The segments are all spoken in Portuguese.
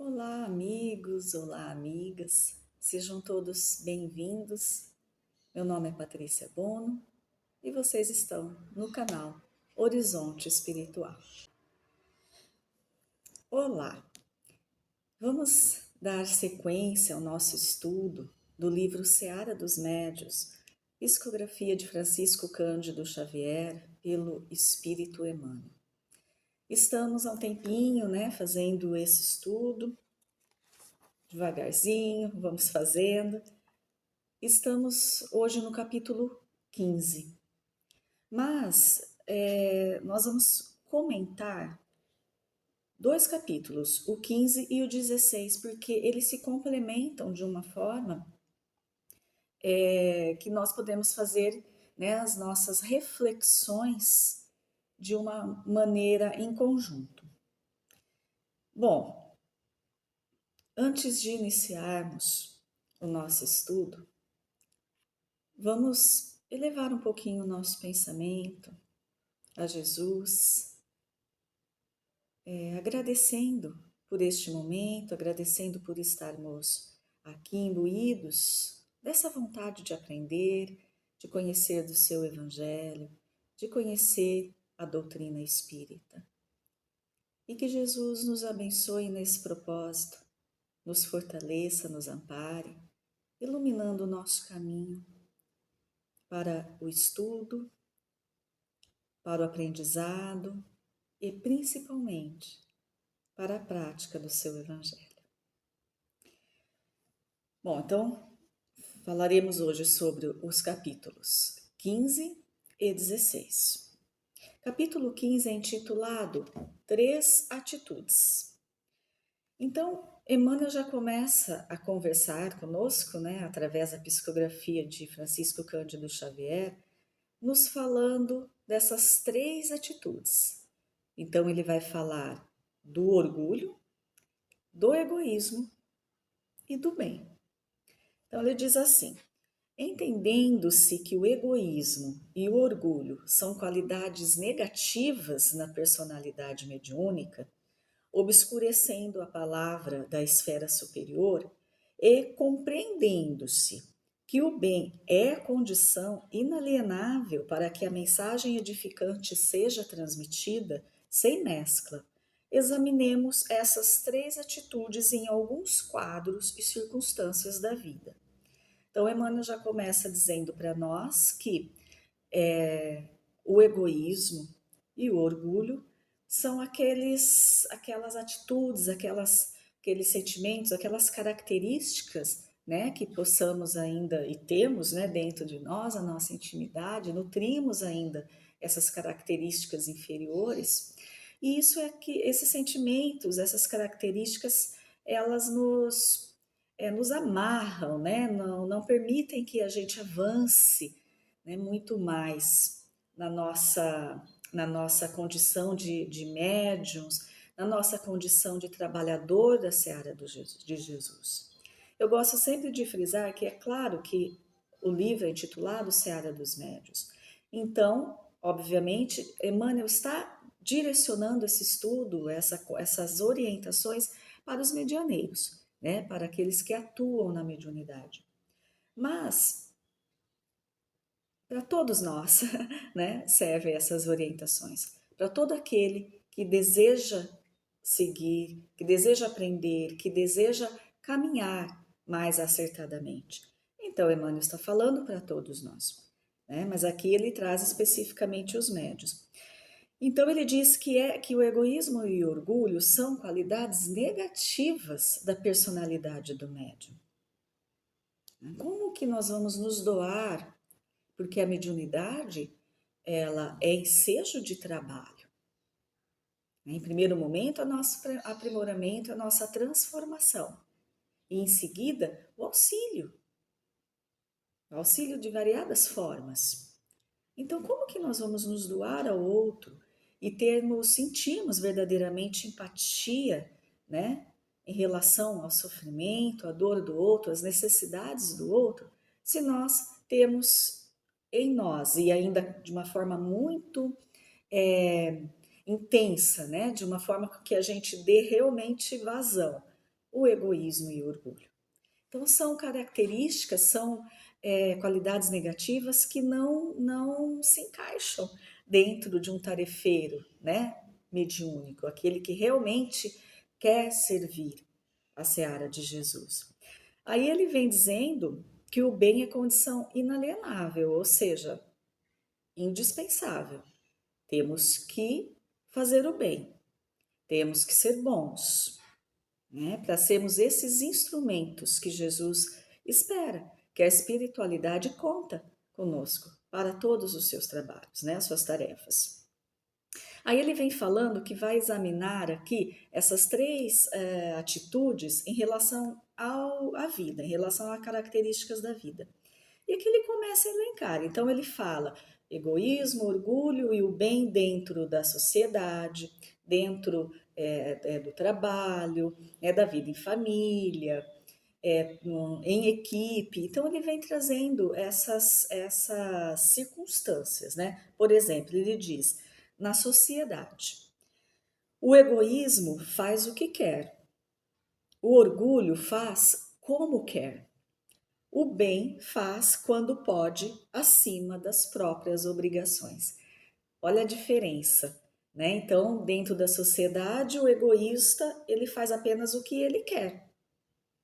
Olá, amigos, olá, amigas, sejam todos bem-vindos. Meu nome é Patrícia Bono e vocês estão no canal Horizonte Espiritual. Olá, vamos dar sequência ao nosso estudo do livro Seara dos Médios, psicografia de Francisco Cândido Xavier pelo Espírito Emmanuel. Estamos há um tempinho, fazendo esse estudo. Devagarzinho, vamos fazendo. Estamos hoje no capítulo 15, mas nós vamos comentar dois capítulos, o 15 e o 16, porque eles se complementam de uma forma que nós podemos fazer as nossas reflexões de uma maneira em conjunto. Bom, antes de iniciarmos o nosso estudo, vamos elevar um pouquinho o nosso pensamento a Jesus, agradecendo por este momento, agradecendo por estarmos aqui imbuídos dessa vontade de aprender, de conhecer do seu Evangelho, de conhecer a doutrina espírita. E que Jesus nos abençoe nesse propósito, nos fortaleça, nos ampare, iluminando o nosso caminho para o estudo, para o aprendizado e principalmente para a prática do seu Evangelho. Bom, então falaremos hoje sobre os capítulos 15 e 16. Capítulo 15 é intitulado Três Atitudes. Então, Emmanuel já começa a conversar conosco, através da psicografia de Francisco Cândido Xavier, nos falando dessas três atitudes. Então, ele vai falar do orgulho, do egoísmo e do bem. Então, ele diz assim: entendendo-se que o egoísmo e o orgulho são qualidades negativas na personalidade mediúnica, obscurecendo a palavra da esfera superior, e compreendendo-se que o bem é condição inalienável para que a mensagem edificante seja transmitida sem mescla, examinemos essas três atitudes em alguns quadros e circunstâncias da vida. Então, Emmanuel já começa dizendo para nós que o egoísmo e o orgulho são aquelas atitudes, aqueles sentimentos, aquelas características, que possamos ainda e temos, dentro de nós, a nossa intimidade, nutrimos ainda essas características inferiores. E isso é que esses sentimentos, essas características, elas nos amarram, não permitem que a gente avance, muito mais na nossa condição de médiuns, na nossa condição de trabalhador da seara de Jesus. Eu gosto sempre de frisar que é claro que o livro é intitulado Seara dos Médiuns. Então, obviamente, Emmanuel está direcionando esse estudo, essas orientações para os medianeiros, para aqueles que atuam na mediunidade. Mas, para todos nós, servem essas orientações. Para todo aquele que deseja seguir, que deseja aprender, que deseja caminhar mais acertadamente. Então, Emmanuel está falando para todos nós, mas aqui ele traz especificamente os médios. Então, ele diz que o egoísmo e o orgulho são qualidades negativas da personalidade do médium. Como que nós vamos nos doar? Porque a mediunidade, ela é ensejo de trabalho. Em primeiro momento, o nosso aprimoramento, a nossa transformação. E em seguida, o auxílio de variadas formas. Então, como que nós vamos nos doar ao outro e sentirmos verdadeiramente empatia, em relação ao sofrimento, à dor do outro, às necessidades do outro, se nós temos em nós, e ainda de uma forma muito intensa, de uma forma que a gente dê realmente vazão o egoísmo e o orgulho. Então, são características, são qualidades negativas que não se encaixam dentro de um tarefeiro, né, mediúnico, aquele que realmente quer servir a seara de Jesus. Aí ele vem dizendo que o bem é condição inalienável, ou seja, indispensável. Temos que fazer o bem, temos que ser bons, né, para sermos esses instrumentos que Jesus espera, que a espiritualidade conta conosco para todos os seus trabalhos, né, as suas tarefas. Aí ele vem falando que vai examinar aqui essas três atitudes em relação à vida, em relação às características da vida. E aqui ele começa a elencar. Então ele fala egoísmo, orgulho e o bem dentro da sociedade, dentro do trabalho, da vida em família, em equipe. Então ele vem trazendo essas circunstâncias, né? Por exemplo, ele diz, na sociedade, o egoísmo faz o que quer, o orgulho faz como quer. O bem faz quando pode, acima das próprias obrigações. Olha a diferença, né? Então, dentro da sociedade, o egoísta, ele faz apenas o que ele quer.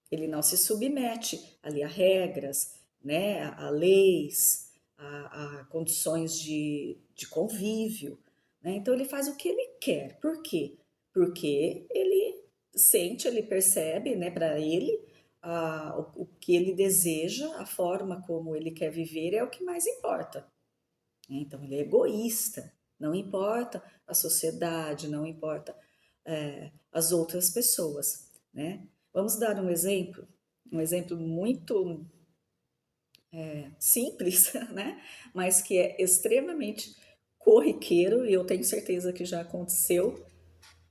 Ele não se submete ali a regras, né? A leis, a condições de convívio, né? Então, ele faz o que ele quer. Por quê? Porque ele sente, ele percebe, né, para ele, o que ele deseja, a forma como ele quer viver é o que mais importa. Então, ele é egoísta, não importa a sociedade, não importa as outras pessoas, né? Vamos dar um exemplo muito simples, né? Mas que é extremamente corriqueiro e eu tenho certeza que já aconteceu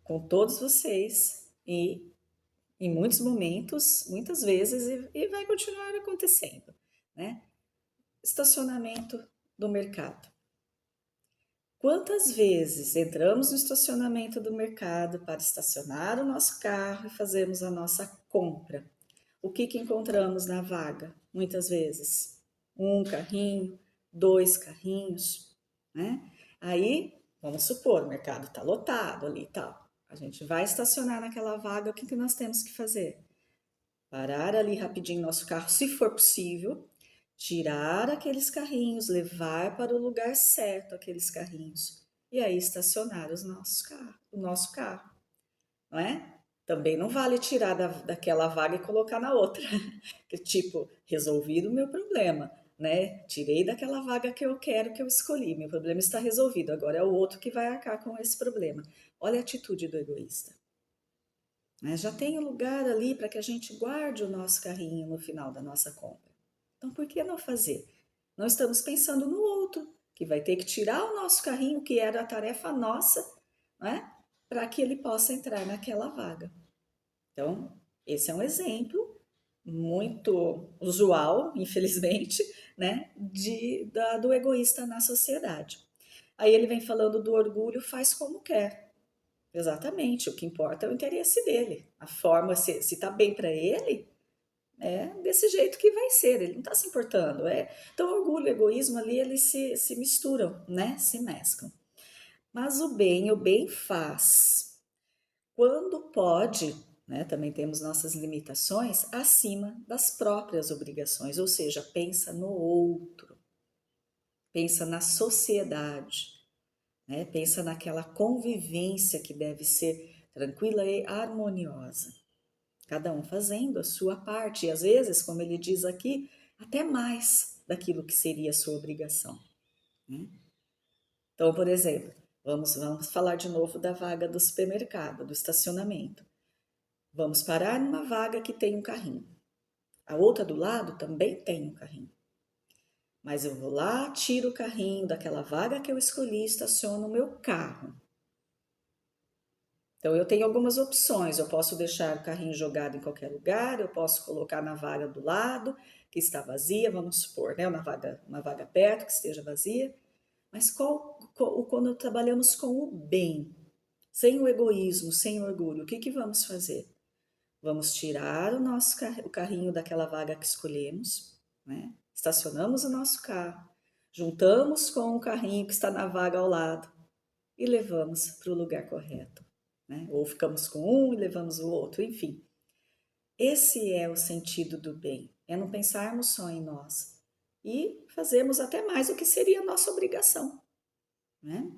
com todos vocês e em muitos momentos, muitas vezes, e vai continuar acontecendo, né? Estacionamento do mercado. Quantas vezes entramos no estacionamento do mercado para estacionar o nosso carro e fazermos a nossa compra? O que encontramos na vaga? Muitas vezes, um carrinho, dois carrinhos, né? Aí, vamos supor, o mercado está lotado ali e tal. A gente vai estacionar naquela vaga, o que nós temos que fazer? Parar ali rapidinho nosso carro, se for possível, tirar aqueles carrinhos, levar para o lugar certo aqueles carrinhos e aí estacionar o nosso carro, não é? Também não vale tirar daquela vaga e colocar na outra, que tipo, resolvido o meu problema, né? Tirei daquela vaga que eu quero, que eu escolhi, meu problema está resolvido, agora é o outro que vai arcar com esse problema. Olha a atitude do egoísta. Já tem um lugar ali para que a gente guarde o nosso carrinho no final da nossa compra. Então, por que não fazer? Não estamos pensando no outro, que vai ter que tirar o nosso carrinho, que era a tarefa nossa, né? Para que ele possa entrar naquela vaga. Então, esse é um exemplo muito usual, infelizmente, né, do egoísta na sociedade. Aí ele vem falando do orgulho, faz como quer. Exatamente, o que importa é o interesse dele. A forma, se está bem para ele, é desse jeito que vai ser, ele não está se importando. Então, orgulho e egoísmo ali, eles se misturam, né? Se mesclam. Mas o bem faz. Quando pode, né? Também temos nossas limitações, acima das próprias obrigações, ou seja, pensa no outro, pensa na sociedade, né? Pensa naquela convivência que deve ser tranquila e harmoniosa. Cada um fazendo a sua parte, e às vezes, como ele diz aqui, até mais daquilo que seria a sua obrigação, né? Então, por exemplo, vamos falar de novo da vaga do supermercado, do estacionamento. Vamos parar numa vaga que tem um carrinho. A outra do lado também tem um carrinho. Mas eu vou lá, tiro o carrinho daquela vaga que eu escolhi e estaciono o meu carro. Então, eu tenho algumas opções. Eu posso deixar o carrinho jogado em qualquer lugar, eu posso colocar na vaga do lado, que está vazia, vamos supor, né? Uma vaga perto que esteja vazia. Mas quando trabalhamos com o bem, sem o egoísmo, sem o orgulho, o que vamos fazer? Vamos tirar o carrinho daquela vaga que escolhemos, né? Estacionamos o nosso carro, juntamos com o carrinho que está na vaga ao lado e levamos para o lugar correto, né? Ou ficamos com um e levamos o outro, enfim. Esse é o sentido do bem, é não pensarmos só em nós e fazermos até mais do que seria a nossa obrigação, né?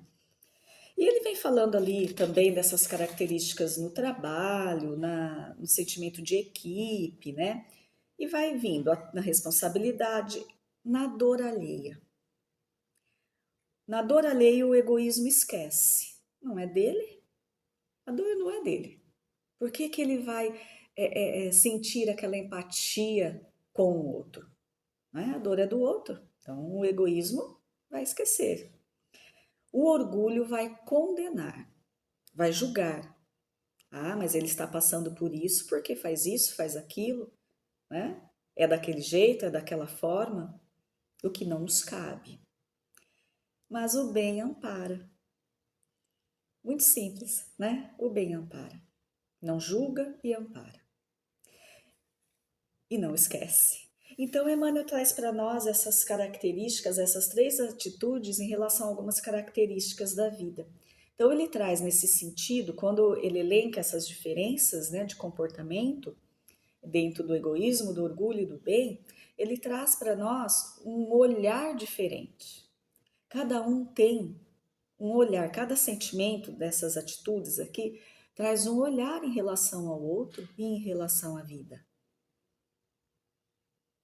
E ele vem falando ali também dessas características no trabalho, no sentimento de equipe, né? E vai vindo na responsabilidade, na dor alheia. Na dor alheia, o egoísmo esquece. Não é dele? A dor não é dele. Por que que ele vai sentir aquela empatia com o outro? Né? A dor é do outro. Então, o egoísmo vai esquecer. O orgulho vai condenar, vai julgar. Ah, mas ele está passando por isso, faz aquilo, né? É daquele jeito, é daquela forma, o que não nos cabe. Mas o bem ampara. Muito simples, né? O bem ampara. Não julga e ampara. E não esquece. Então, Emmanuel traz para nós essas características, essas 3 atitudes em relação a algumas características da vida. Então, ele traz nesse sentido, quando ele elenca essas diferenças, né, de comportamento, dentro do egoísmo, do orgulho e do bem, ele traz para nós um olhar diferente. Cada um tem um olhar, cada sentimento dessas atitudes aqui traz um olhar em relação ao outro e em relação à vida.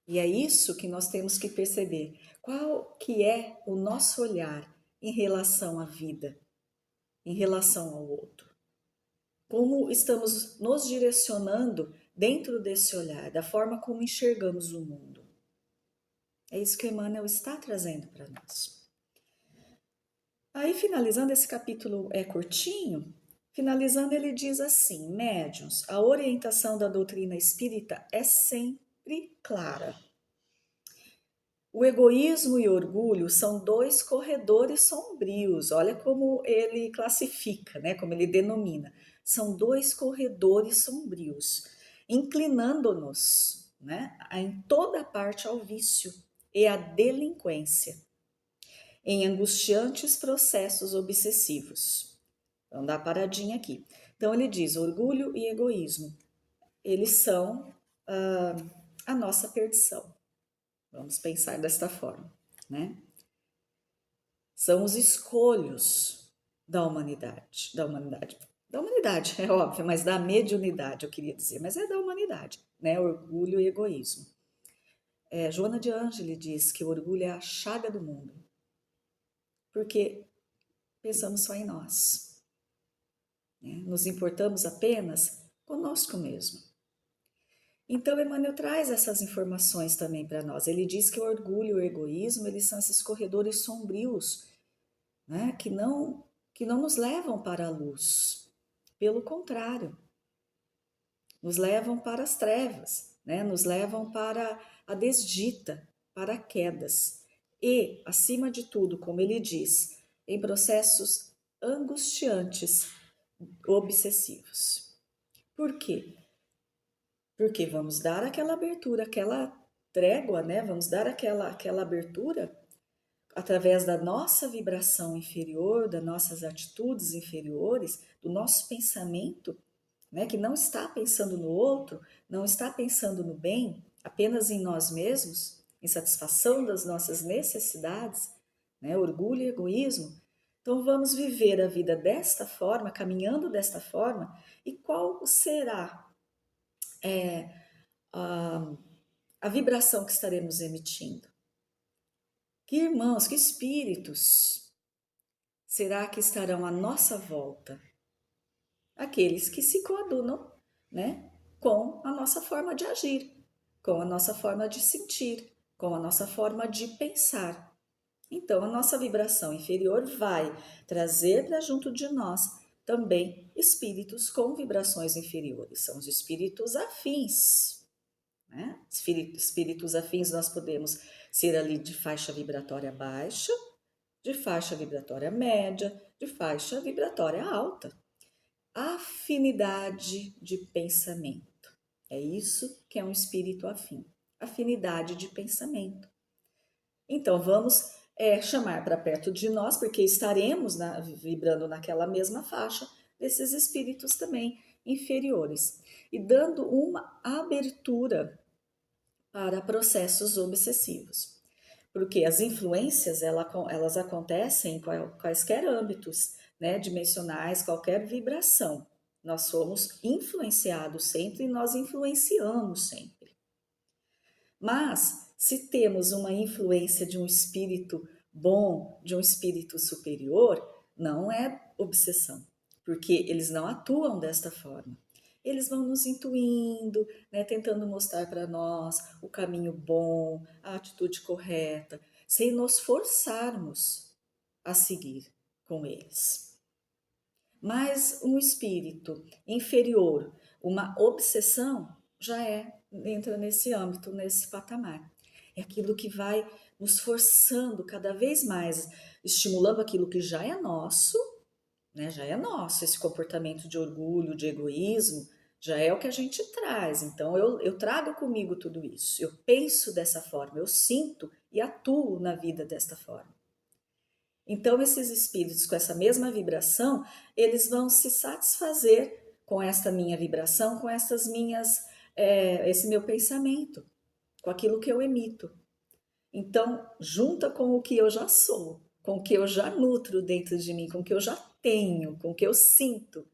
E é isso que nós temos que perceber. Qual que é o nosso olhar em relação à vida, em relação ao outro? Como estamos nos direcionando dentro desse olhar, da forma como enxergamos o mundo? É isso que Emmanuel está trazendo para nós. Aí, finalizando, esse capítulo é curtinho, finalizando ele diz assim, médiuns, a orientação da doutrina espírita é sempre clara. O egoísmo e o orgulho são 2 corredores sombrios. Olha como ele classifica, né? Como ele denomina. São 2 corredores sombrios, inclinando-nos, né, em toda parte ao vício e à delinquência, em angustiantes processos obsessivos. Vamos dar uma paradinha aqui. Então ele diz, orgulho e egoísmo, eles são a nossa perdição. Vamos pensar desta forma, né? São os escolhos da humanidade, é óbvio, mas da mediunidade, eu queria dizer, mas é da humanidade, né? Orgulho e egoísmo. Joana de Ângeli diz que o orgulho é a chaga do mundo, porque pensamos só em nós, né? Nos importamos apenas conosco mesmo. Então, Emmanuel traz essas informações também para nós. Ele diz que o orgulho e o egoísmo, eles são esses corredores sombrios, né? que não nos levam para a luz. Pelo contrário, nos levam para as trevas, né? Nos levam para a desdita, para quedas. E, acima de tudo, como ele diz, em processos angustiantes, obsessivos. Por quê? Porque vamos dar aquela abertura, aquela trégua, né? Vamos dar aquela abertura através da nossa vibração inferior, das nossas atitudes inferiores, do nosso pensamento, né? Que não está pensando no outro, não está pensando no bem, apenas em nós mesmos, em satisfação das nossas necessidades, né? Orgulho e egoísmo. Então vamos viver a vida desta forma, caminhando desta forma, e qual será a vibração que estaremos emitindo? Que irmãos, que espíritos será que estarão à nossa volta? Aqueles que se coadunam, né, com a nossa forma de agir, com a nossa forma de sentir, com a nossa forma de pensar. Então, a nossa vibração inferior vai trazer para junto de nós também espíritos com vibrações inferiores. São os espíritos afins, né? Espíritos afins nós podemos ser ali de faixa vibratória baixa, de faixa vibratória média, de faixa vibratória alta. Afinidade de pensamento. É isso que é um espírito afim. Afinidade de pensamento. Então, vamos chamar para perto de nós, porque estaremos vibrando naquela mesma faixa desses espíritos também inferiores. E dando uma abertura para processos obsessivos. Porque as influências, elas acontecem em quaisquer âmbitos, né, dimensionais, qualquer vibração. Nós somos influenciados sempre e nós influenciamos sempre. Mas, se temos uma influência de um espírito bom, de um espírito superior, não é obsessão, porque eles não atuam desta forma. Eles vão nos intuindo, né, tentando mostrar para nós o caminho bom, a atitude correta, sem nos forçarmos a seguir com eles. Mas um espírito inferior, uma obsessão, já entra nesse âmbito, nesse patamar. É aquilo que vai nos forçando cada vez mais, estimulando aquilo que já é nosso, né? Já é nosso, esse comportamento de orgulho, de egoísmo, já é o que a gente traz. Então eu trago comigo tudo isso, eu penso dessa forma, eu sinto e atuo na vida desta forma. Então, esses espíritos com essa mesma vibração, eles vão se satisfazer com esta minha vibração, com essas minhas, esse meu pensamento, com aquilo que eu emito. Então, junta com o que eu já sou, com o que eu já nutro dentro de mim, com o que eu já tenho, com o que eu sinto.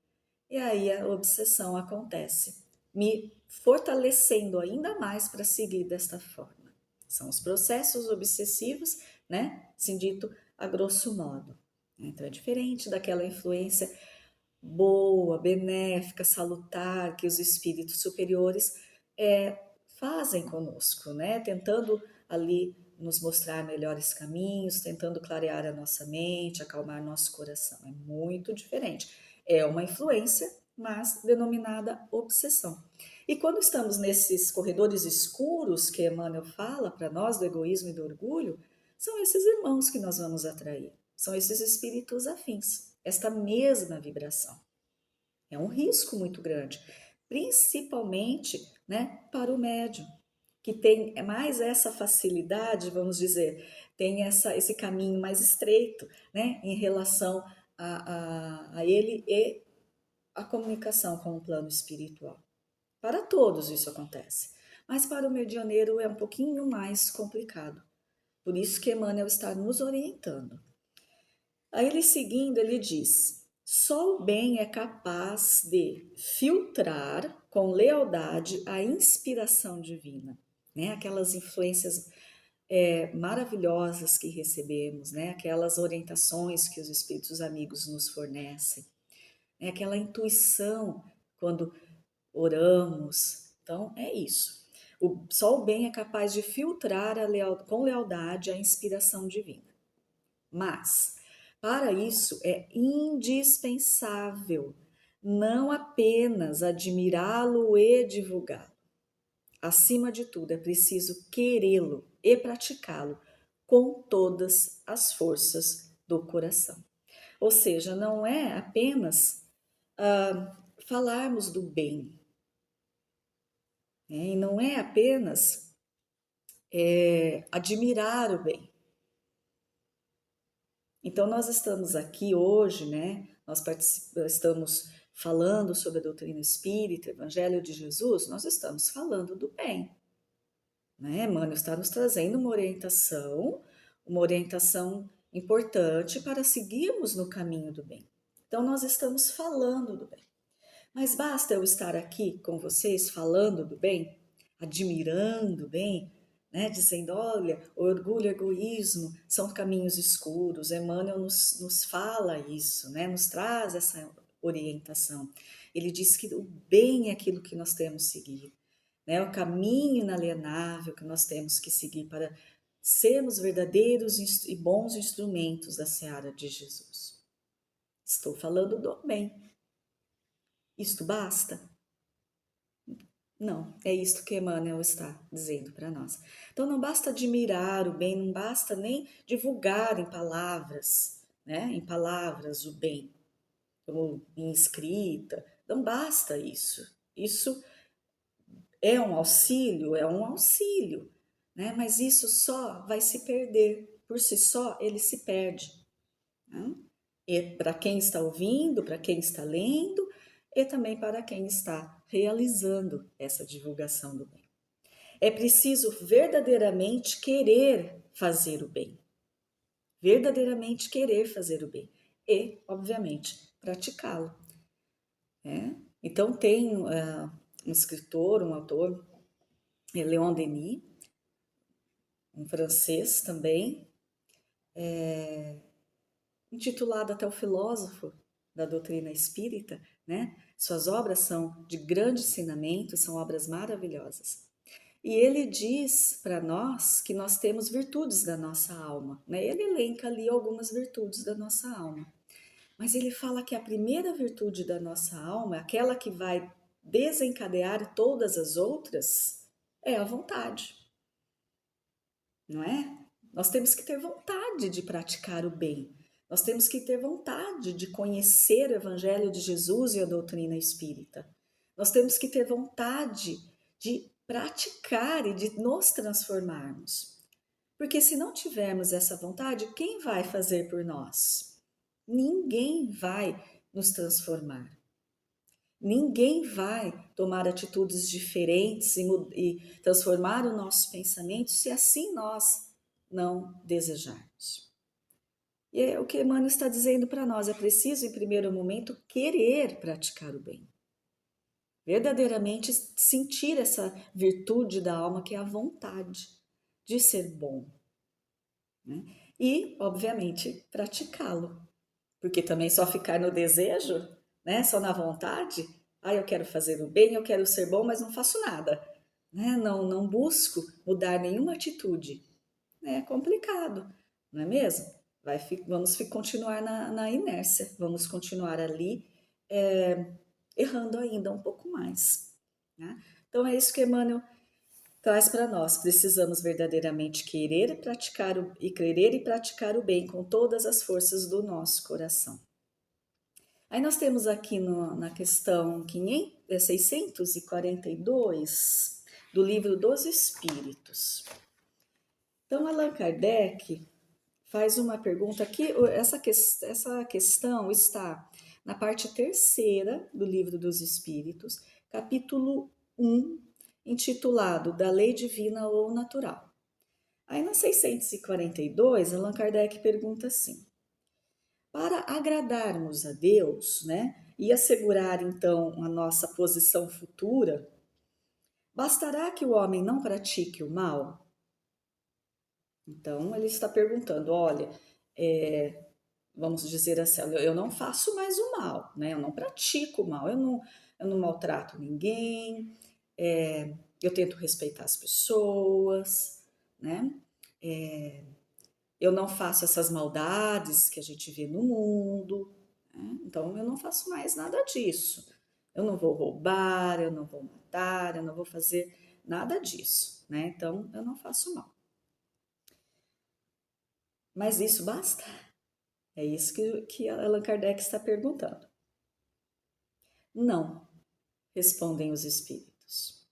E aí a obsessão acontece, me fortalecendo ainda mais para seguir desta forma. São os processos obsessivos, né? Assim dito a grosso modo. Então é diferente daquela influência boa, benéfica, salutar que os espíritos superiores fazem conosco, né? Tentando ali nos mostrar melhores caminhos, tentando clarear a nossa mente, acalmar nosso coração. É muito diferente. É uma influência, mas denominada obsessão. E quando estamos nesses corredores escuros que Emmanuel fala para nós do egoísmo e do orgulho, são esses irmãos que nós vamos atrair. São esses espíritos afins, esta mesma vibração. É um risco muito grande, principalmente, né, para o médium, que tem mais essa facilidade, vamos dizer, tem esse caminho mais estreito, né, em relação a ele e a comunicação com o plano espiritual. Para todos isso acontece, mas para o medianeiro é um pouquinho mais complicado. Por isso que Emmanuel está nos orientando. Aí ele seguindo, ele diz: só o bem é capaz de filtrar com lealdade a inspiração divina, né? Aquelas influências maravilhosas que recebemos, né? Aquelas orientações que os espíritos amigos nos fornecem, né? Aquela intuição quando oramos. Então, é isso. Só o bem é capaz de filtrar com lealdade a inspiração divina. Mas, para isso, é indispensável não apenas admirá-lo e divulgá-lo. Acima de tudo, é preciso querê-lo e praticá-lo com todas as forças do coração. Ou seja, não é apenas falarmos do bem, né? E não é apenas admirar o bem. Então, nós estamos aqui hoje, né? Nós estamos falando sobre a doutrina espírita, Evangelho de Jesus, nós estamos falando do bem, né? Emmanuel está nos trazendo uma orientação importante para seguirmos no caminho do bem. Então, nós estamos falando do bem. Mas basta eu estar aqui com vocês falando do bem, admirando o bem, né? Dizendo, olha, o orgulho e o egoísmo são caminhos escuros. Emmanuel nos fala isso, né? Nos traz essa orientação. Ele diz que o bem é aquilo que nós temos que seguir, né? O caminho inalienável que nós temos que seguir para sermos verdadeiros e bons instrumentos da seara de Jesus. Estou falando do bem. Isto basta? Não, é isto que Emmanuel está dizendo para nós. Então não basta admirar o bem, não basta nem divulgar em palavras, né? Em palavras o bem, ou em escrita, não basta isso. Isso é um auxílio, né? Mas isso só vai se perder, por si só ele se perde, né? E para quem está ouvindo, para quem está lendo, e também para quem está realizando essa divulgação do bem. É preciso verdadeiramente querer fazer o bem. Verdadeiramente querer fazer o bem. E, obviamente, praticá-lo. Né? Então, tem um escritor, um autor, Leon Denis, um francês também, intitulado até o filósofo da doutrina espírita, né? Suas obras são de grande ensinamento, são obras maravilhosas. E ele diz para nós que nós temos virtudes da nossa alma, né? Ele elenca ali algumas virtudes da nossa alma. Mas ele fala que a primeira virtude da nossa alma, aquela que vai desencadear todas as outras, é a vontade. Não é? Nós temos que ter vontade de praticar o bem. Nós temos que ter vontade de conhecer o Evangelho de Jesus e a doutrina espírita. Nós temos que ter vontade de praticar e de nos transformarmos. Porque se não tivermos essa vontade, quem vai fazer por nós? Ninguém vai nos transformar. Ninguém vai tomar atitudes diferentes e transformar o nosso pensamento se assim nós não desejarmos. E é o que Emmanuel está dizendo para nós, é preciso em primeiro momento querer praticar o bem. Verdadeiramente sentir essa virtude da alma que é a vontade de ser bom. Né? E, obviamente, praticá-lo. Porque também só ficar no desejo, né? Só na vontade, eu quero fazer o bem, eu quero ser bom, mas não faço nada, né? Não busco mudar nenhuma atitude. É complicado, não é mesmo? Vamos continuar na inércia, vamos continuar ali errando ainda um pouco mais. Né? Então é isso que Emmanuel traz para nós. Precisamos verdadeiramente querer e praticar o bem com todas as forças do nosso coração. Aí nós temos aqui na questão 642 do Livro dos Espíritos. Então, Allan Kardec faz uma pergunta aqui, essa questão está na parte 3ª do Livro dos Espíritos, capítulo 1, intitulado Da Lei Divina ou Natural. Aí na 642, Allan Kardec pergunta assim: para agradarmos a Deus, né, e assegurar então a nossa posição futura, bastará que o homem não pratique o mal? Então ele está perguntando, olha, vamos dizer assim, eu não faço mais o mal, né? Eu não pratico o mal, eu não maltrato ninguém, eu tento respeitar as pessoas, né? Eu não faço essas maldades que a gente vê no mundo, né? Então eu não faço mais nada disso. Eu não vou roubar, eu não vou matar, eu não vou fazer nada disso, né? Então eu não faço mal. Mas isso basta? É isso que Allan Kardec está perguntando. Não, respondem os espíritos.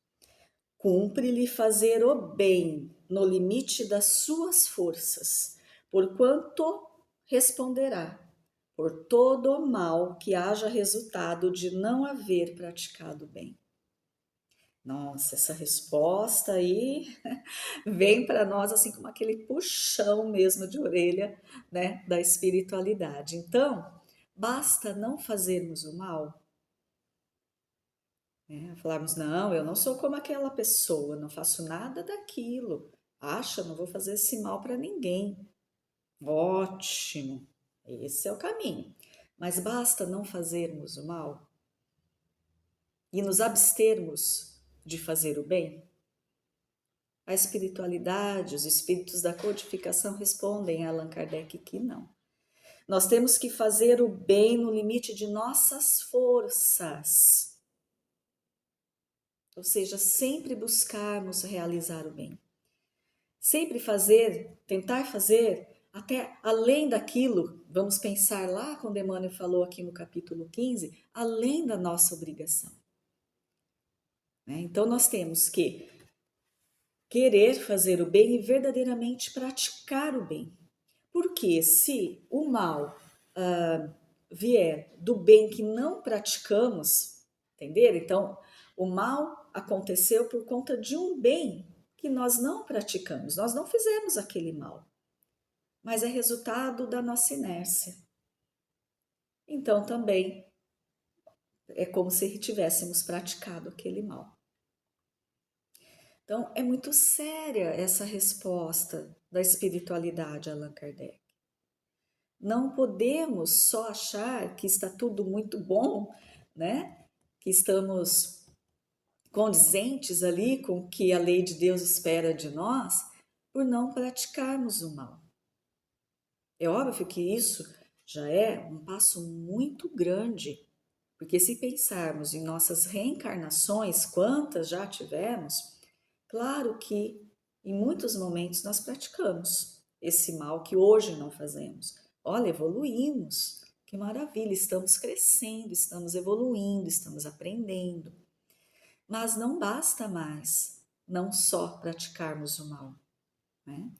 Cumpre-lhe fazer o bem no limite das suas forças, porquanto responderá por todo o mal que haja resultado de não haver praticado bem. Nossa, essa resposta aí vem para nós assim como aquele puxão mesmo de orelha, né, da espiritualidade. Então, basta não fazermos o mal, né? Falarmos, não, eu não sou como aquela pessoa, não faço nada daquilo. Acha, não vou fazer esse mal para ninguém. Ótimo, esse é o caminho. Mas basta não fazermos o mal e nos abstermos de fazer o bem? A espiritualidade, os espíritos da codificação respondem a Allan Kardec que não. Nós temos que fazer o bem no limite de nossas forças. Ou seja, sempre buscarmos realizar o bem. Sempre tentar fazer até além daquilo, vamos pensar lá quando Emmanuel falou aqui no capítulo 15, além da nossa obrigação. né? Então, nós temos que querer fazer o bem e verdadeiramente praticar o bem. Porque se o mal vier do bem que não praticamos, entender? Então, o mal aconteceu por conta de um bem que nós não praticamos, nós não fizemos aquele mal, mas é resultado da nossa inércia. Então, também é como se tivéssemos praticado aquele mal. Então, é muito séria essa resposta da espiritualidade, Allan Kardec. Não podemos só achar que está tudo muito bom, né? Que estamos condizentes ali com o que a lei de Deus espera de nós, por não praticarmos o mal. É óbvio que isso já é um passo muito grande, porque se pensarmos em nossas reencarnações, quantas já tivemos, claro que em muitos momentos nós praticamos esse mal que hoje não fazemos. Olha, evoluímos, que maravilha, estamos crescendo, estamos evoluindo, estamos aprendendo. Mas não basta mais não só praticarmos o mal, né?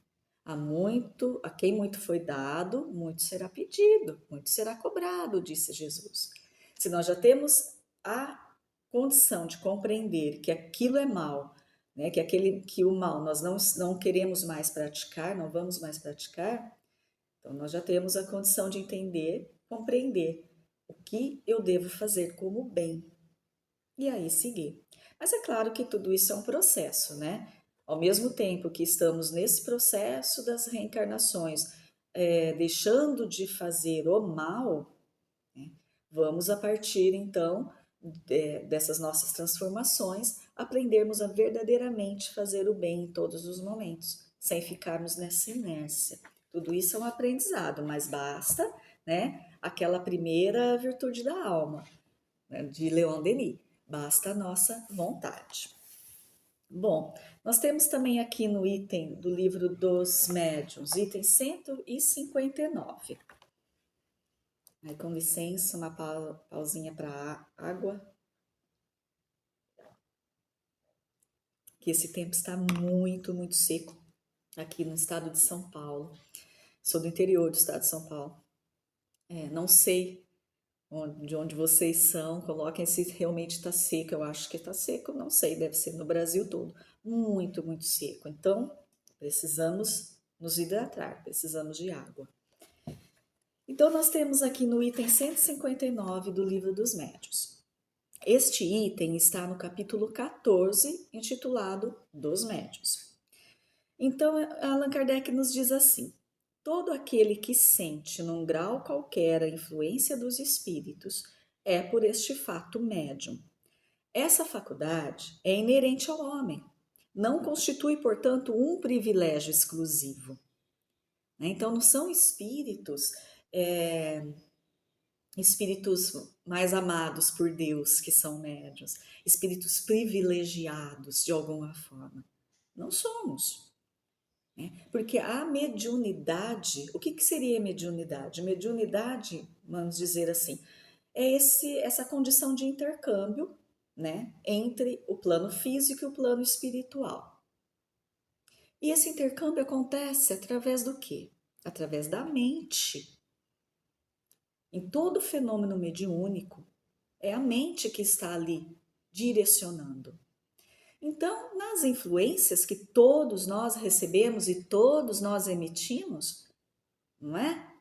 A quem muito foi dado, muito será pedido, muito será cobrado, disse Jesus. Se nós já temos a condição de compreender que aquilo é mal, né, que o mal nós não queremos mais praticar, não vamos mais praticar, então nós já temos a condição de entender, compreender o que eu devo fazer como bem e aí seguir. Mas é claro que tudo isso é um processo, né? Ao mesmo tempo que estamos nesse processo das reencarnações, deixando de fazer o mal, né, vamos a partir então dessas nossas transformações, aprendermos a verdadeiramente fazer o bem em todos os momentos, sem ficarmos nessa inércia. Tudo isso é um aprendizado, mas basta, né, aquela primeira virtude da alma, né, de Leon Denis. Basta a nossa vontade. Bom, nós temos também aqui no item do livro dos médiuns, item 159. Aí, com licença, uma pausinha para água. Que esse tempo está muito, muito seco aqui no estado de São Paulo. Sou do interior do estado de São Paulo. Não sei de onde vocês são, coloquem se realmente está seco. Eu acho que está seco, não sei, deve ser no Brasil todo. Muito, muito seco. Então, precisamos nos hidratar, precisamos de água. Então, nós temos aqui no item 159 do Livro dos Médiuns. Este item está no capítulo 14, intitulado Dos Médiuns. Então, Allan Kardec nos diz assim: todo aquele que sente num grau qualquer a influência dos espíritos é por este fato médium. Essa faculdade é inerente ao homem, não constitui, portanto, um privilégio exclusivo. Então, não são espíritos mais amados por Deus que são médiuns, espíritos privilegiados de alguma forma. Não somos. Porque a mediunidade, o que seria mediunidade? Mediunidade, vamos dizer assim, é essa condição de intercâmbio, né, entre o plano físico e o plano espiritual. E esse intercâmbio acontece através do quê? Através da mente. Em todo fenômeno mediúnico, é a mente que está ali direcionando. Então, nas influências que todos nós recebemos e todos nós emitimos, não é?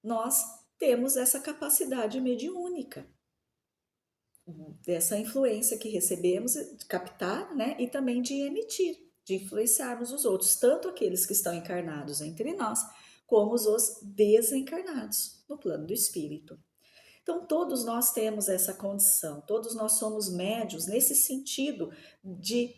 Nós temos essa capacidade mediúnica, dessa influência que recebemos, de captar, né? E também de emitir, de influenciarmos os outros, tanto aqueles que estão encarnados entre nós, como os desencarnados no plano do espírito. Então, todos nós temos essa condição, todos nós somos médios nesse sentido de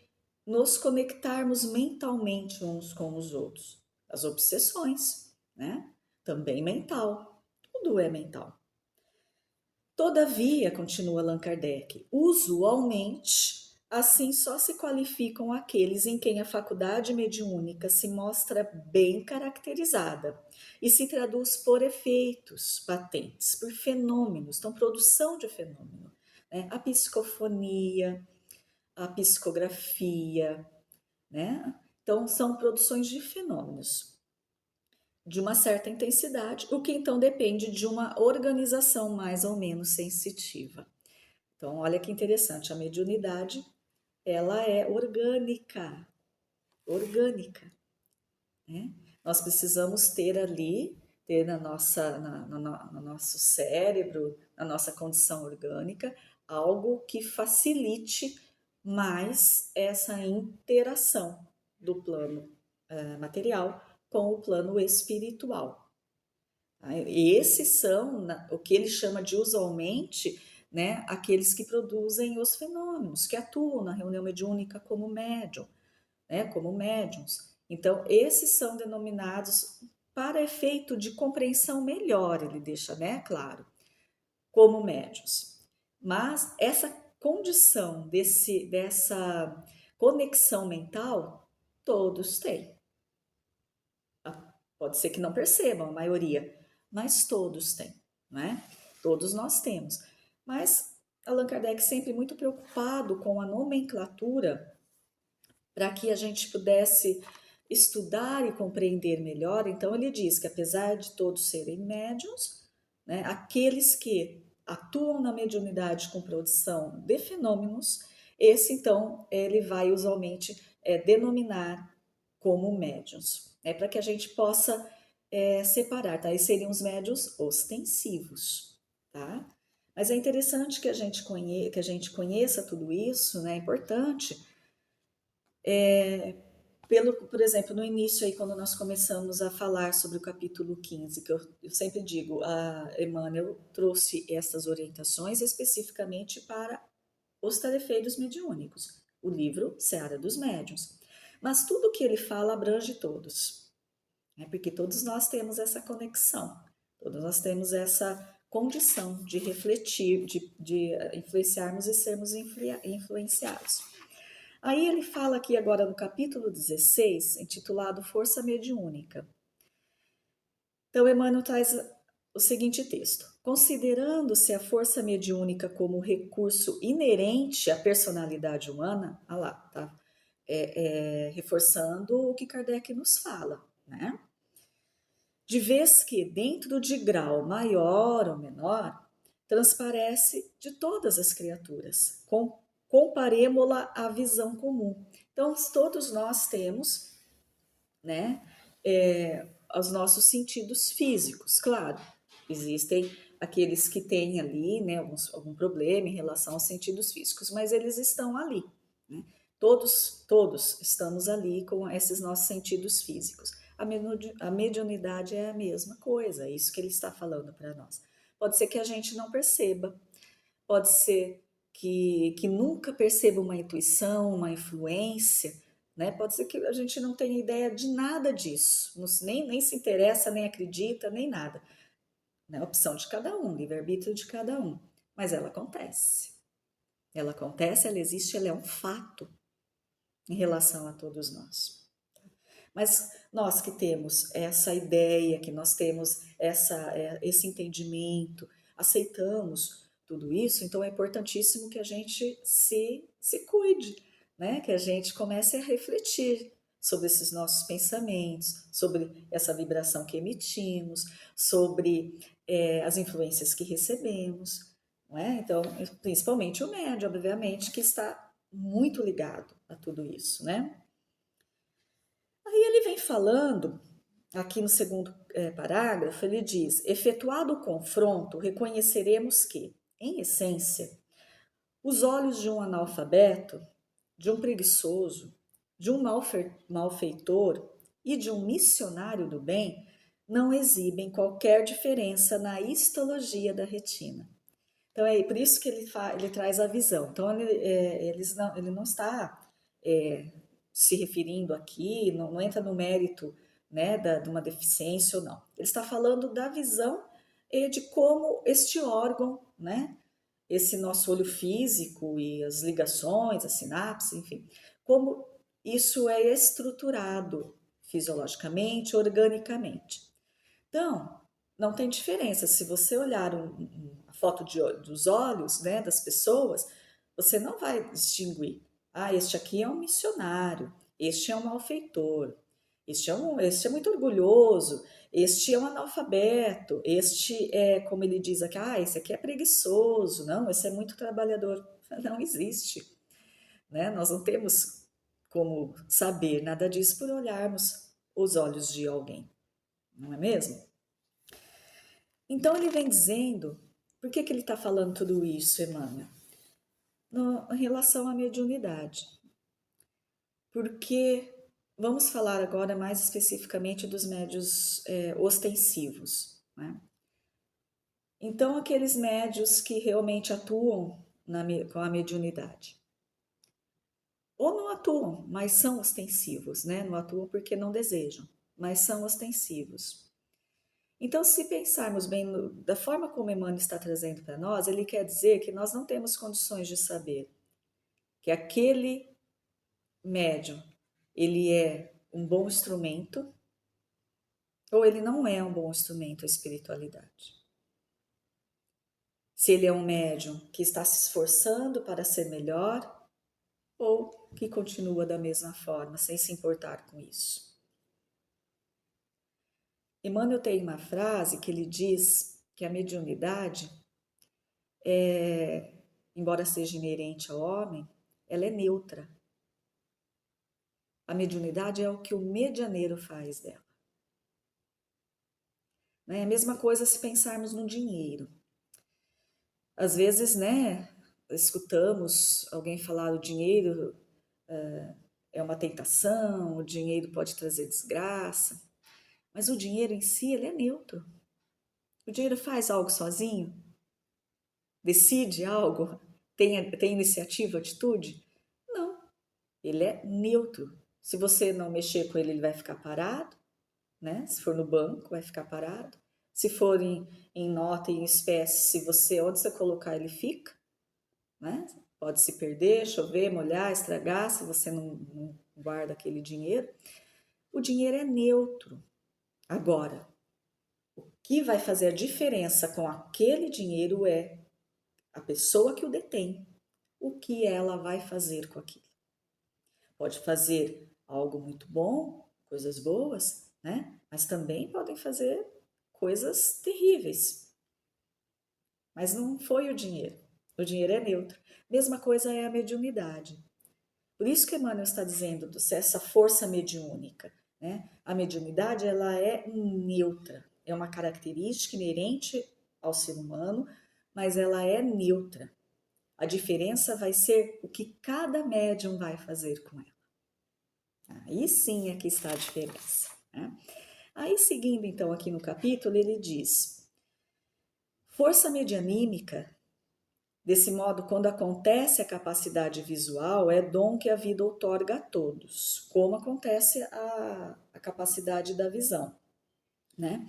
nos conectarmos mentalmente uns com os outros. As obsessões, né? Também mental, tudo é mental. Todavia, continua Allan Kardec, usualmente, assim só se qualificam aqueles em quem a faculdade mediúnica se mostra bem caracterizada e se traduz por efeitos patentes, por fenômenos, então produção de fenômeno, né? A psicofonia, a psicografia, né? Então, são produções de fenômenos de uma certa intensidade, o que então depende de uma organização mais ou menos sensitiva. Então, olha que interessante, a mediunidade, ela é orgânica, orgânica, né? Nós precisamos ter ali, ter no nosso cérebro, na nossa condição orgânica, algo que facilite mais essa interação do plano material com o plano espiritual. E esses são o que ele chama de usualmente, né, aqueles que produzem os fenômenos, que atuam na reunião mediúnica como médium, né, como médiums. Então, esses são denominados para efeito de compreensão melhor, ele deixa, né, claro, como médiums. Mas essa condição dessa conexão mental, todos têm. Pode ser que não percebam, a maioria, mas todos têm, né? Todos nós temos. Mas Allan Kardec sempre muito preocupado com a nomenclatura para que a gente pudesse estudar e compreender melhor. Então ele diz que apesar de todos serem médiuns, né, aqueles que atuam na mediunidade com produção de fenômenos, esse então ele vai usualmente denominar como médiuns, né, para que a gente possa separar, tá? E seriam os médiuns ostensivos, tá? Mas é interessante que a gente conheça tudo isso, né? É importante. Por exemplo, no início aí, quando nós começamos a falar sobre o capítulo 15, que eu sempre digo, a Emmanuel trouxe essas orientações especificamente para os tarefeiros mediúnicos, o livro Seara dos Médiuns. Mas tudo que ele fala abrange todos, né? Porque todos nós temos essa conexão, todos nós temos essa condição de refletir, de influenciarmos e sermos influenciados. Aí ele fala aqui agora no capítulo 16, intitulado Força Mediúnica. Então, Emmanuel traz o seguinte texto: considerando-se a força mediúnica como recurso inerente à personalidade humana, olha lá, tá reforçando o que Kardec nos fala, né? De vez que, dentro de grau maior ou menor, transparece de todas as criaturas. Comparemo-la à visão comum. Então, todos nós temos, né, os nossos sentidos físicos, claro. Existem aqueles que têm ali, né, algum problema em relação aos sentidos físicos, mas eles estão ali, né? Todos estamos ali com esses nossos sentidos físicos. A mediunidade é a mesma coisa, é isso que ele está falando para nós. Pode ser que a gente não perceba, pode ser que nunca perceba uma intuição, uma influência, né? Pode ser que a gente não tenha ideia de nada disso, nem se interessa, nem acredita, nem nada. Né? Opção de cada um, livre-arbítrio de cada um. Mas ela acontece. Ela acontece, ela existe, ela é um fato em relação a todos nós. Mas nós que temos essa ideia, que nós temos esse entendimento, aceitamos tudo isso, então é importantíssimo que a gente se cuide, né? Que a gente comece a refletir sobre esses nossos pensamentos, sobre essa vibração que emitimos, sobre as influências que recebemos, não é? Então, principalmente o médium, obviamente, que está muito ligado a tudo isso, né? Aí ele vem falando, aqui no segundo parágrafo, ele diz: efetuado o confronto, reconheceremos que, em essência, os olhos de um analfabeto, de um preguiçoso, de um malfeitor e de um missionário do bem não exibem qualquer diferença na histologia da retina. Então é por isso que ele traz a visão. Então ele não está se referindo aqui, não entra no mérito, né, de uma deficiência ou não. Ele está falando da visão e de como este órgão, né, esse nosso olho físico e as ligações, as sinapses, enfim, como isso é estruturado fisiologicamente, organicamente. Então, não tem diferença. Se você olhar a foto dos olhos, né, das pessoas, você não vai distinguir. Ah, este aqui é um missionário, este é um malfeitor, este é muito orgulhoso, este é um analfabeto, este é, como ele diz aqui, ah, esse aqui é preguiçoso, não, esse é muito trabalhador. Não existe, né? Nós não temos como saber nada disso por olharmos os olhos de alguém, não é mesmo? Então ele vem dizendo, por que que ele está falando tudo isso, Emmanuel? Em relação à mediunidade. Porque vamos falar agora mais especificamente dos médios ostensivos, né? Então, aqueles médios que realmente atuam com a mediunidade. Ou não atuam, mas são ostensivos, né? Não atuam porque não desejam, mas são ostensivos. Então, se pensarmos bem da forma como Emmanuel está trazendo para nós, ele quer dizer que nós não temos condições de saber que aquele médium, ele é um bom instrumento ou ele não é um bom instrumento a espiritualidade. Se ele é um médium que está se esforçando para ser melhor ou que continua da mesma forma, sem se importar com isso. Emmanuel tem uma frase que ele diz que a mediunidade, embora seja inerente ao homem, ela é neutra. A mediunidade é o que o medianeiro faz dela. É a mesma coisa se pensarmos no dinheiro. Às vezes, né, escutamos alguém falar o dinheiro é uma tentação, o dinheiro pode trazer desgraça, mas o dinheiro em si, ele é neutro. O dinheiro faz algo sozinho? Decide algo? Tem iniciativa, atitude? Não, ele é neutro. Se você não mexer com ele, ele vai ficar parado, né? Se for no banco, vai ficar parado. Se for em nota e em espécie, onde você colocar, ele fica, né? Pode se perder, chover, molhar, estragar, se você não guarda aquele dinheiro. O dinheiro é neutro. Agora, o que vai fazer a diferença com aquele dinheiro é a pessoa que o detém. O que ela vai fazer com aquilo? Pode fazer algo muito bom, coisas boas, né? Mas também podem fazer coisas terríveis. Mas não foi o dinheiro. O dinheiro é neutro. Mesma coisa é a mediunidade. Por isso que Emmanuel está dizendo essa força mediúnica, né? A mediunidade, ela é neutra. É uma característica inerente ao ser humano, mas ela é neutra. A diferença vai ser o que cada médium vai fazer com ela. Aí sim é que está a diferença, né? Aí, seguindo então aqui no capítulo, ele diz: força medianímica, desse modo, quando acontece a capacidade visual, é dom que a vida outorga a todos, como acontece a capacidade da visão, né?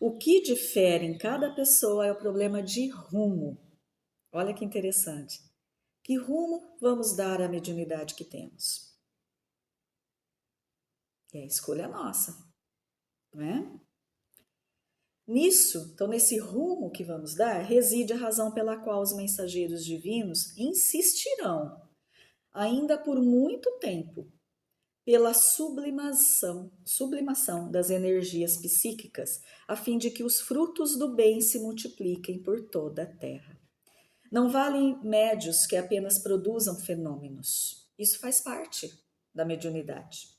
O que difere em cada pessoa é o problema de rumo. Olha que interessante. Que rumo vamos dar à mediunidade que temos? É a escolha nossa, né? Nisso, então nesse rumo que vamos dar, reside a razão pela qual os mensageiros divinos insistirão, ainda por muito tempo, pela sublimação das energias psíquicas, a fim de que os frutos do bem se multipliquem por toda a terra. Não valem médios que apenas produzam fenômenos. Isso faz parte da mediunidade.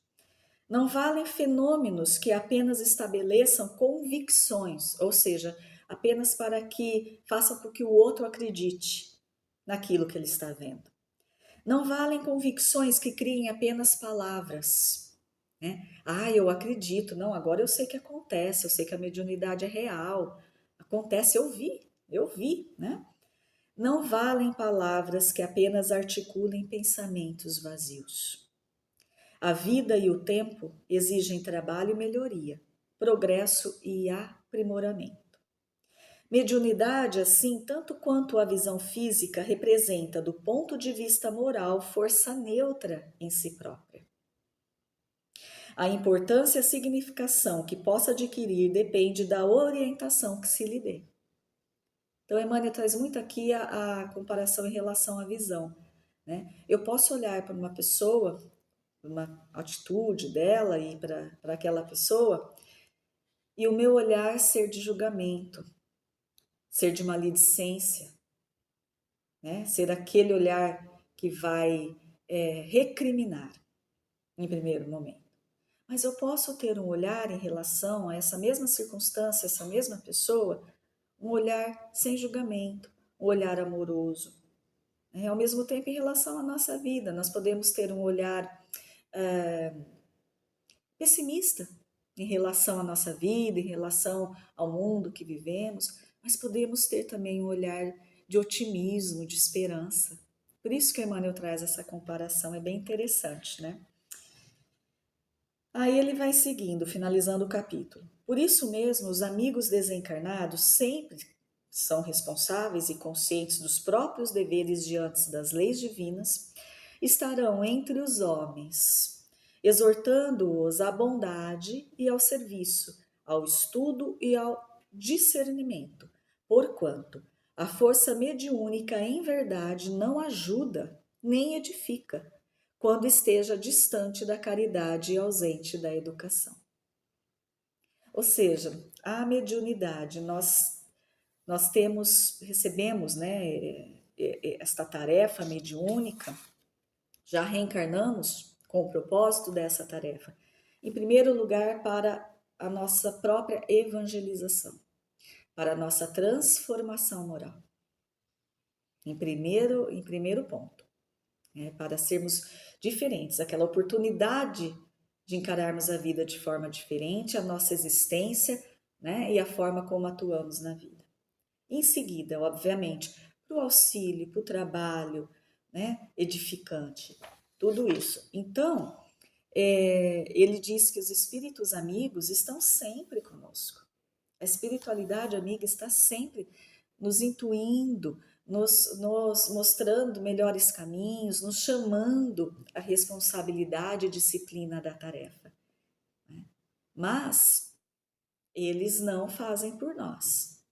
Não valem fenômenos que apenas estabeleçam convicções, ou seja, apenas para que façam com que o outro acredite naquilo que ele está vendo. Não valem convicções que criem apenas palavras, né? Ah, eu acredito, não, agora eu sei que acontece, eu sei que a mediunidade é real, acontece, eu vi, né? Não valem palavras que apenas articulem pensamentos vazios. A vida e o tempo exigem trabalho e melhoria, progresso e aprimoramento. Mediunidade, assim, tanto quanto a visão física, representa, do ponto de vista moral, força neutra em si própria. A importância e a significação que possa adquirir depende da orientação que se lhe dê. Então, Emmanuel traz muito aqui a comparação em relação à visão. né? Eu posso olhar para uma pessoa, uma atitude dela e para aquela pessoa, e o meu olhar ser de julgamento, ser de maledicência, né? Ser aquele olhar que vai recriminar em primeiro momento. Mas eu posso ter um olhar em relação a essa mesma circunstância, essa mesma pessoa, um olhar sem julgamento, um olhar amoroso. Ao mesmo tempo, em relação à nossa vida, nós podemos ter um olhar pessimista em relação à nossa vida, em relação ao mundo que vivemos, mas podemos ter também um olhar de otimismo, de esperança. Por isso que Emmanuel traz essa comparação, é bem interessante, né? Aí ele vai seguindo, finalizando o capítulo. Por isso mesmo, os amigos desencarnados sempre são responsáveis e conscientes dos próprios deveres diante das leis divinas, estarão entre os homens, exortando-os à bondade e ao serviço, ao estudo e ao discernimento, porquanto a força mediúnica em verdade não ajuda nem edifica, quando esteja distante da caridade e ausente da educação. Ou seja, a mediunidade, nós recebemos, né, esta tarefa mediúnica, já reencarnamos com o propósito dessa tarefa. Em primeiro lugar, para a nossa própria evangelização, para a nossa transformação moral. Em primeiro ponto, para sermos diferentes, aquela oportunidade de encararmos a vida de forma diferente, a nossa existência, né, e a forma como atuamos na vida. Em seguida, obviamente, para o auxílio, para o trabalho, né, edificante, tudo isso. Então, ele diz que os espíritos amigos estão sempre conosco. A espiritualidade amiga está sempre nos intuindo, nos mostrando melhores caminhos, nos chamando à responsabilidade e disciplina da tarefa. Mas eles não fazem por nós.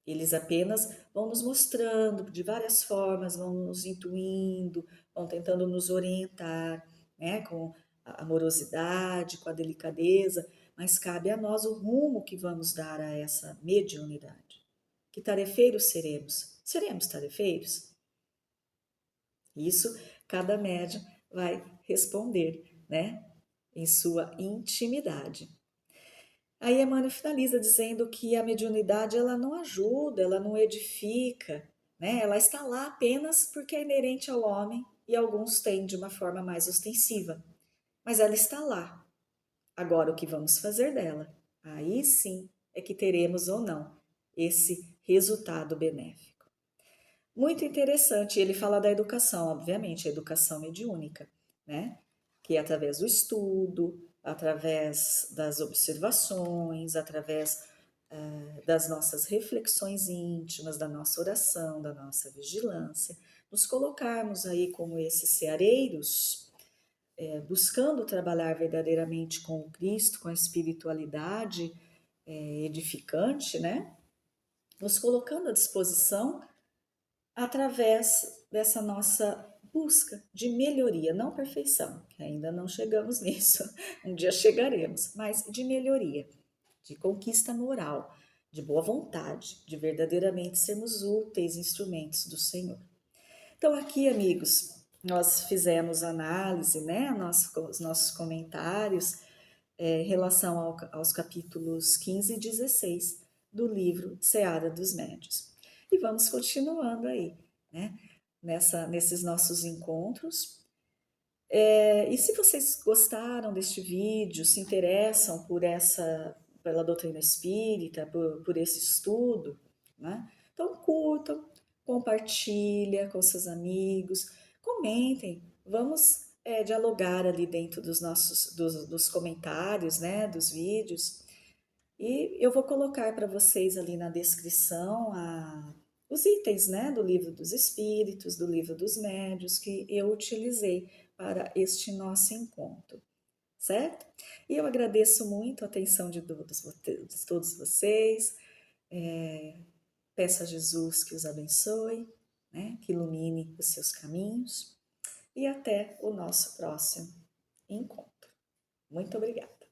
Eles apenas vão nos mostrando de várias formas, vão nos intuindo, vão tentando nos orientar, né, com a amorosidade, com a delicadeza, mas cabe a nós o rumo que vamos dar a essa mediunidade. Que tarefeiros seremos? Seremos tarefeiros? Isso cada médium vai responder, né, em sua intimidade. Aí Emmanuel finaliza dizendo que a mediunidade ela não ajuda, ela não edifica, né? Ela está lá apenas porque é inerente ao homem e alguns têm de uma forma mais ostensiva. Mas ela está lá. Agora, o que vamos fazer dela? Aí sim é que teremos ou não esse resultado benéfico. Muito interessante, ele fala da educação, obviamente, a educação mediúnica, né? Que é através do estudo, através das observações, através das nossas reflexões íntimas, da nossa oração, da nossa vigilância, nos colocarmos aí como esses ceareiros, buscando trabalhar verdadeiramente com o Cristo, com a espiritualidade edificante, né? Nos colocando à disposição através dessa nossa busca de melhoria, não perfeição, que ainda não chegamos nisso, um dia chegaremos, mas de melhoria, de conquista moral, de boa vontade, de verdadeiramente sermos úteis instrumentos do Senhor. Então aqui, amigos, nós fizemos análise, né, os nossos comentários em relação aos capítulos 15 e 16 do livro Seara dos Médiuns. E vamos continuando aí, né, nesses nossos encontros. E se vocês gostaram deste vídeo, se interessam pela doutrina espírita, por esse estudo, né, então curtam, compartilha com seus amigos, comentem, vamos dialogar ali dentro dos comentários, né, dos vídeos. E eu vou colocar para vocês ali na descrição os itens, né, do livro dos Espíritos, do livro dos Médiuns que eu utilizei para este nosso encontro, certo? E eu agradeço muito a atenção de todos vocês. Peço a Jesus que os abençoe, né, que ilumine os seus caminhos e até o nosso próximo encontro. Muito obrigada.